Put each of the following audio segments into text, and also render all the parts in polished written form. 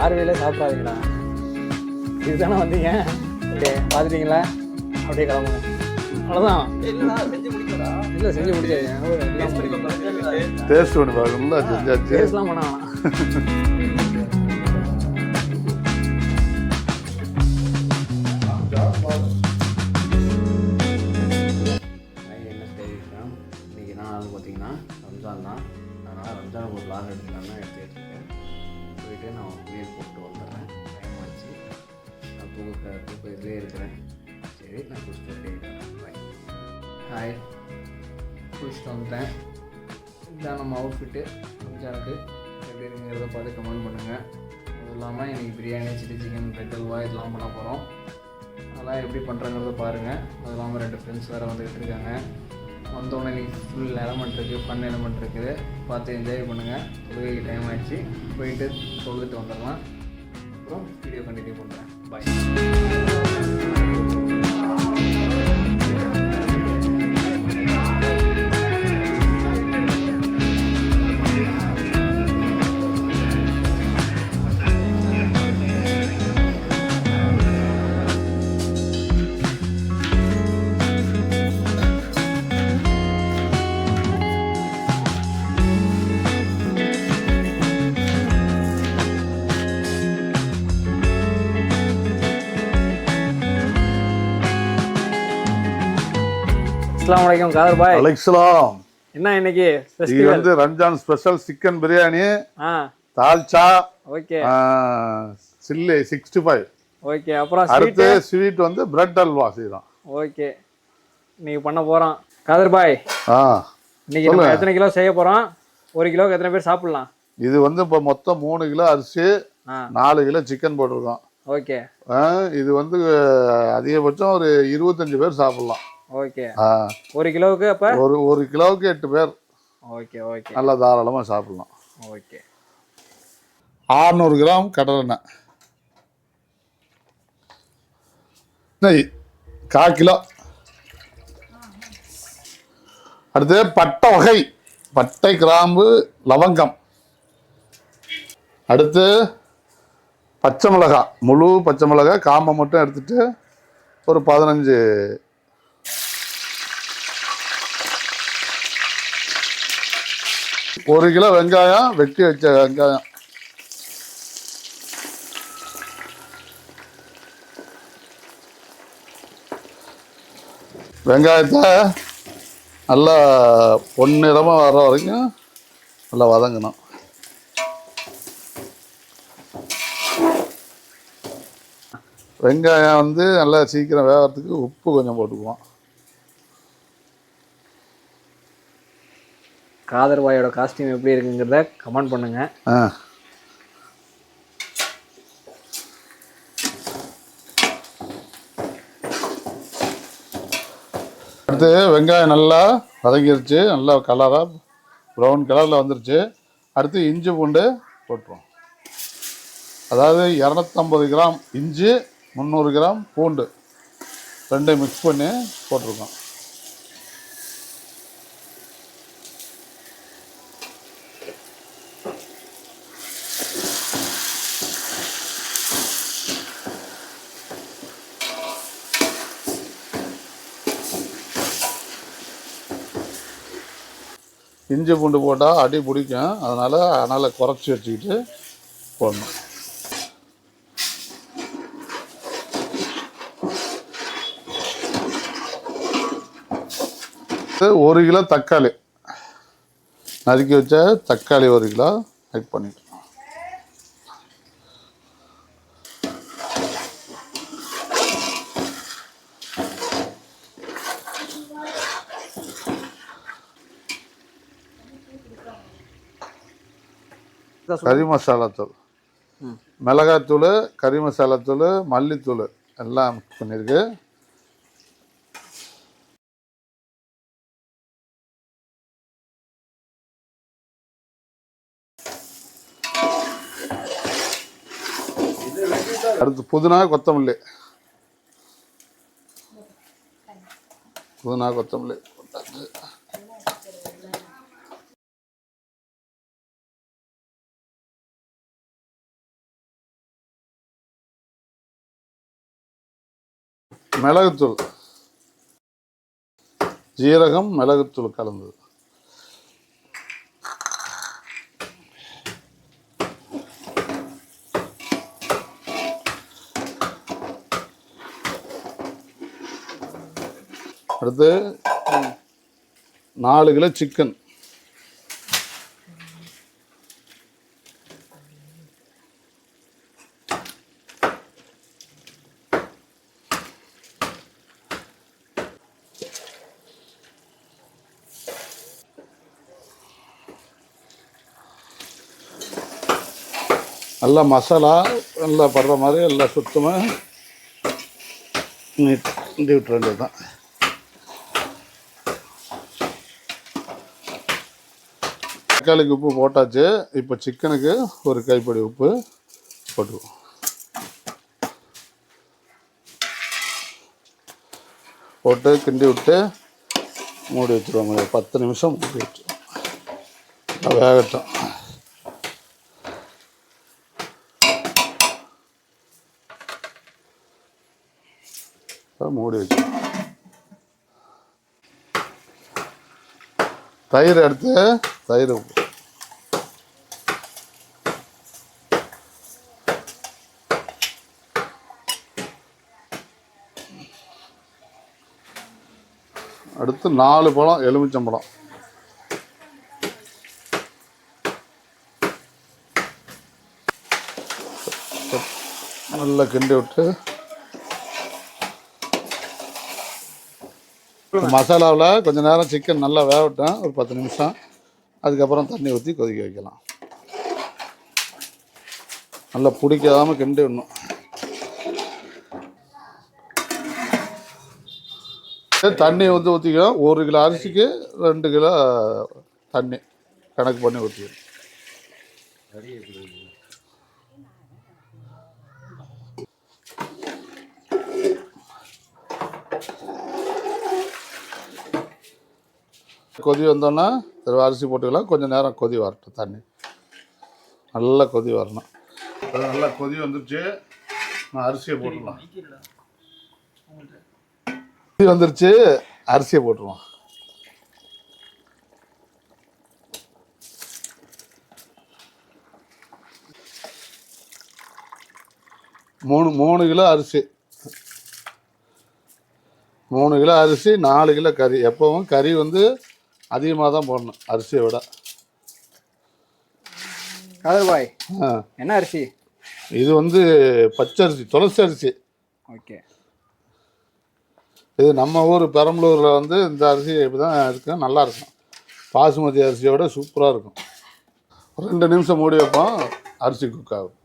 பார்வையில சாப்பிடாதீங்களா, இதுதானே வந்தீங்க. ஓகே, பார்த்துட்டீங்களா? அப்படியே கிளம்புங்க, அவ்வளோதான். இல்லை செஞ்சு முடிச்சாங்க. டேஸ்ட் ஒன்று பார்க்கணும்ல, செஞ்சாச்சு. டேஸ்ட்லாம் பண்ண வேணாம். என்ன தெரியுதுன்னா, இன்றைக்கி என்ன நாள் பார்த்தீங்கன்னா ரம்ஜான் தான். அதனால் ரம்ஜானுக்கு ஒரு லாங் எடுத்துக்கலாம்னா எடுத்து வச்சுருக்கேன். போயிட்டு நான் குளியல் போட்டு வந்துடுறேன். டைம் ஆச்சு. நான் தூக்க இதுலேயே இருக்கிறேன். சரி, நான் குளிச்சுட்டு ரெடி ஆகிட்டேன். பாய். ஹாய், குளிச்சுட்டு வந்துட்டேன். இதுதான் நம்ம அவுட்ஃபிட்டு. ரம்ஜானுக்கு எப்படி இருக்குங்கிறத பார்த்து கமெண்ட் பண்ணுங்கள். அதுவும் இல்லாமல் இன்றைக்கி biryani, chilli chicken, red halwa இதெல்லாம் பண்ண போகிறோம். அதெல்லாம் எப்படி பண்ணுறங்கிறத பாருங்கள். அது இல்லாமல் 2 ஃப்ரெண்ட்ஸ் வேறு வந்துகிட்டு இருக்காங்க. வந்தோடனே இன்றைக்கி ஃபுல் எலமெண்ட் இருக்குது, ஃபன் எலமெண்ட் இருக்குது. பார்த்து என்ஜாய் பண்ணுங்கள். தொழுகைக்கு டைம் ஆகிடுச்சு. போயிட்டு தொழுதுட்டு வந்துடலாம். அப்புறம் வீடியோ கண்டினியூ பண்ணுறேன். பாய். அஸ்ஸலாமு அலைக்கும் காதர் பாய். அலைக்ஸலாம். என்ன இன்னைக்கு இது வந்து Ramzan special chicken biryani, dalcha, okay, chilli 65. Okay. அப்புறம் அடுத்து ஸ்வீட் வந்து பிரெட் அல்வா செய்யலாம். ஓகே, நீங்க பண்ண போறோம் காதர் பாய். இன்னைக்கு நம்ம எத்தனை கிலோ செய்ய போறோம்? 1 கிலோக்கு எத்தனை பேர் சாப்பிடலாம்? இது வந்து இப்போ மொத்தம் 3 கிலோ அரிசி, 4 கிலோ சிக்கன் போட்டிருக்கோம். ஓகே. இது வந்து அதிகபட்சம் ஒரு 25 பேர் சாப்பிடலாம். ஓகே. 1 கிலோவுக்கு அப்ப ஒரு கிலோவுக்கு 8 பேர். Okay, okay. நல்லா தாராளமாக சாப்பிடலாம். ஓகே. 600 கிராம் கடலெண்ணெய், நெய் 1/4 கிலோ. அடுத்து பட்டை வகை, பட்டை, கிராம்பு, லவங்கம். அடுத்து பச்சை மிளகாய், முழு பச்சை மிளகாய் காம்பை மட்டும் எடுத்துட்டு ஒரு 15. 1 கிலோ வெங்காயம், வெட்டி வச்ச வெங்காயம். வெங்காயத்தை நல்லா பொன்னிறமாக வர்ற வரைக்கும் நல்லா வதங்கணும். வெங்காயம் வந்து நல்லா சீக்கிரம் வேகிறதுக்கு உப்பு கொஞ்சம் போட்டுக்குவோம். காதர் பாயோட காஸ்டியூம் எப்படி இருக்குங்கிறத கமெண்ட் பண்ணுங்க. அடுத்து வெங்காயம் நல்லா வதங்கிருச்சு, நல்லா கலராக ப்ரௌன் கலரில் வந்துருச்சு. அடுத்து இஞ்சி பூண்டு போட்டுருவோம். அதாவது 250 கிராம் இஞ்சி, 300 கிராம் பூண்டு, 2 மிக்ஸ் பண்ணி போட்டிருக்கோம். இஞ்சி பூண்டு போட்டால் அடி பிடிக்கும், அதனால் குறைச்சி வச்சுக்கிட்டு போடணும். 1 கிலோ தக்காளி, நறுக்கி வச்ச தக்காளி 1 கிலோ ஆட் பண்ணிக்கலாம். கறி மசாலா தூள், மிளகாத்தூள், கறி மசாலா தூள், மல்லித்தூள் எல்லாம் மிக்ஸ் பண்ணியிருக்கு. அடுத்து புதினா, கொத்தமல்லி, போட்டாச்சு. மிளகுத்தூள், ஜீரகம் மிளகுத்தூள் கலந்தது. அடுத்து 4 கிலோ சிக்கன். நல்லா மசாலா நல்லா படுற மாதிரி எல்லாம் சுத்தமாக நீட்டி விட்டுற வேண்டியது தான். தக்காளிக்கு உப்பு போட்டாச்சு. இப்போ சிக்கனுக்கு ஒரு கைப்பிடி உப்பு போட்டுக்குவோம். போட்டு கிண்டி விட்டு மூடி வச்சுருவாங்க. 10 நிமிஷம் மூடி வச்சுருவோம், வேகட்டும். மூடி வச்சு தயிர் எடுத்து தயிர் அடுத்து 4 பழம் எலுமிச்சம்பழம் நல்லா கிண்டி விட்டு மசாலாவில் கொஞ்சம் நேரம் சிக்கன் நல்லா வேகட்டும், ஒரு 10 நிமிஷம். அதுக்கப்புறம் தண்ணி ஊற்றி கொதிக்க வைக்கலாம். நல்லா பிடிக்காமல் கிண்டி விடணும். தண்ணி வந்து ஊற்றிக்கோ. 1 கிலோ அரிசிக்கு 2 கிலோ தண்ணி கணக்கு பண்ணி ஊற்றிக்கணும். கொதி வந்தோன்னா அரிசி போட்டுக்கலாம். கொஞ்சம் நேரம் கொதி வரட்டும். தண்ணி நல்லா கொதி வரணும். நல்லா கொதி வந்துருச்சு. நான் அரிசியை போட்டுடலாம். கொதி வந்துருச்சு, அரிசியை போட்டுருவோம். மூணு கிலோ அரிசி, 3 கிலோ அரிசி, 4 கிலோ கறி. எப்பவும் கறி வந்து அதிகமாக தான் போடணும் அரிசியை விட. காதர்பாய், என்ன அரிசி இது? வந்து பச்சரிசி, துளசி அரிசி. ஓகே. இது நம்ம ஊர் பெரம்பலூரில் வந்து இந்த அரிசி இப்படி தான் இருக்கும், நல்லாயிருக்கும். பாசுமதி அரிசியோட சூப்பராக இருக்கும். 2 நிமிஷம் மூடி வைப்போம், அரிசி குக் ஆகும்.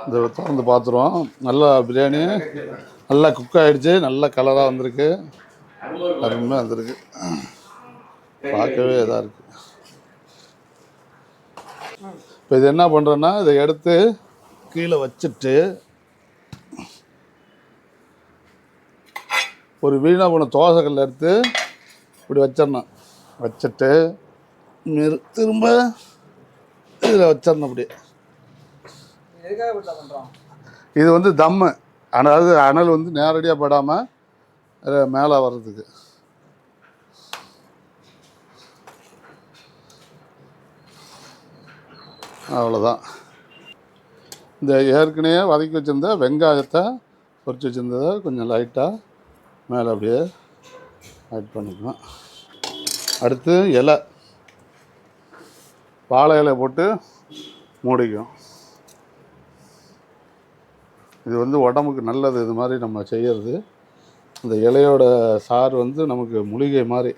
இந்த திறந்து பார்த்துருவோம். நல்லா பிரியாணி நல்லா குக் ஆகிடுச்சு. நல்ல கலராக வந்திருக்கு, அருமையாக வந்திருக்கு. பார்க்கவே இதாக இருக்குது. இப்போ இது என்ன பண்ணுறோன்னா, இதை எடுத்து கீழே வச்சுட்டு ஒரு வீணாக போன தோசைக்கல்ல எடுத்து இப்படி வச்சிடணும். வச்சுட்டு திரும்ப இதில் வச்சிடணும். அப்படி இது வந்து தம்மு, அதாவது அனல் வந்து நேரடியாக படாமல் மேலே வர்றதுக்கு. அவ்வளோதான். இந்த ஏற்கனவே வதக்கி வச்சுருந்த வெங்காயத்தை பொரிச்சு வச்சுருந்ததை கொஞ்சம் லைட்டாக மேலே அப்படியே ஆட் பண்ணிக்கலாம். அடுத்து இலை, வாழை இலை போட்டு மூடிக்கும். இது வந்து உடம்புக்கு நல்லது. இது மாதிரி நம்ம செய்கிறது. இந்த இலையோட சாறு வந்து நமக்கு மூலிகை மாதிரி.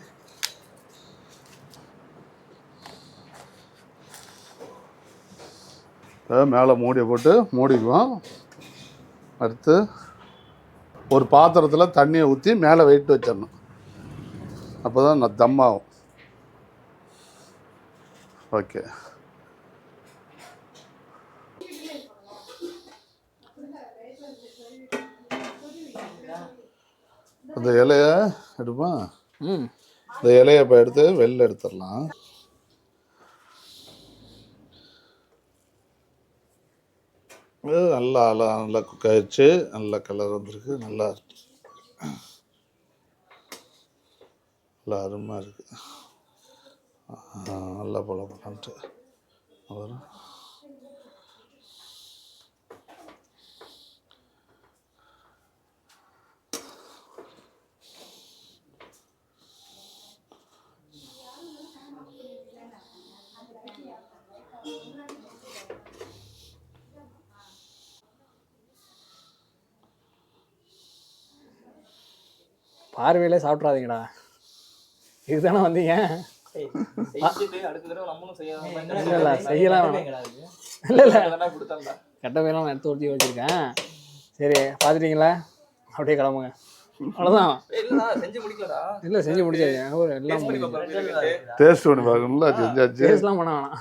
மேலே மூடியை போட்டு மூடிக்குவோம். அடுத்து ஒரு பாத்திரத்தில் தண்ணியை ஊற்றி மேலே வெயிட் வச்சிடணும். அப்போ தான் தம் ஆகும். ஓகே. அந்த இலையை எடுப்போம். இந்த இலையை இப்போ எடுத்து வெளில எடுத்துடலாம். இது நல்லா நல்லா குக் ஆயிடுச்சு, நல்ல கலர் வந்திருக்கு, நல்லா நல்லா அருமையாக இருக்குது. நல்லா போல போலான்ட்டு வரும். பார்வையிலே சாப்பிட்றாதீங்கடா, இதுதானே வந்தீங்க. இல்லை செய்யலாம் வேணாம். இல்லை கெட்ட போயெல்லாம் நான் எடுத்து ஊற்றி வச்சுருக்கேன். சரி பார்த்துட்டீங்களா, அப்படியே கிளம்புங்க, அவ்வளோதான். இல்லை செஞ்சு முடிச்சாச்சு, எல்லாம் டேஸ்ட் பண்ணி பார்க்கணும்ல, செஞ்சாச்சு. டேஸ்ட்லாம் பண்ண வேணாம்.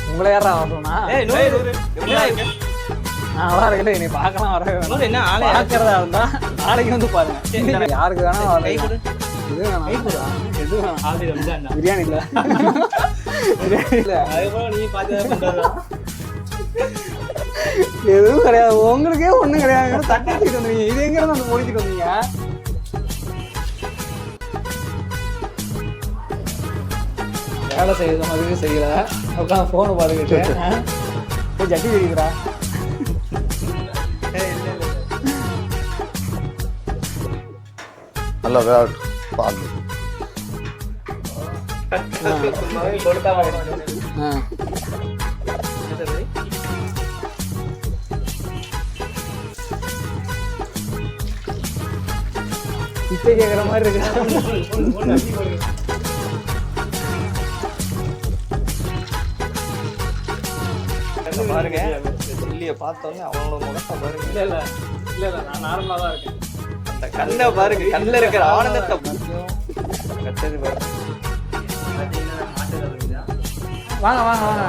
உங்களை யாரா வரணும்னா நல்லா இருக்குல்ல, நீ பார்க்கலாம் வரவே வேணாம். பார்க்கறதா இருந்தா நாளைக்கு வந்து பாருங்க. யாருக்கு வேணா வரலாம், இது வேணாம், எது வேணாம். பிரியாணி இல்லை, பிரியாணி இல்லை, எதுவும் கிடையாது. உங்களுக்கே ஒன்றும் கிடையாது, தட்டி வச்சுட்டு வந்தீங்க. இது எங்க இருந்து வந்து முடிச்சுட்டு வந்தீங்க? வேலை செய்யறது மாதிரி செய்யல, உட்காந்து ஃபோனு பார்த்துக்கிட்டு போய் ஜட்டி தெரியுதுடா. நல்லா வேகட்டும் பால். இப்போ கேட்குற மாதிரி இருக்கு. பாருங்க, சில்லியை பார்த்தோன்னே அவனோட முகத்தை பாருங்க. இல்லை இல்லை இல்லை இல்லை, நான் நார்மலாக தான் இருக்கேன். அந்த கண்ணை பாருங்க, கண்ணில் இருக்கிற ஆனந்தத்தை கட்டது பாருங்க. வாங்க வாங்க வாங்க.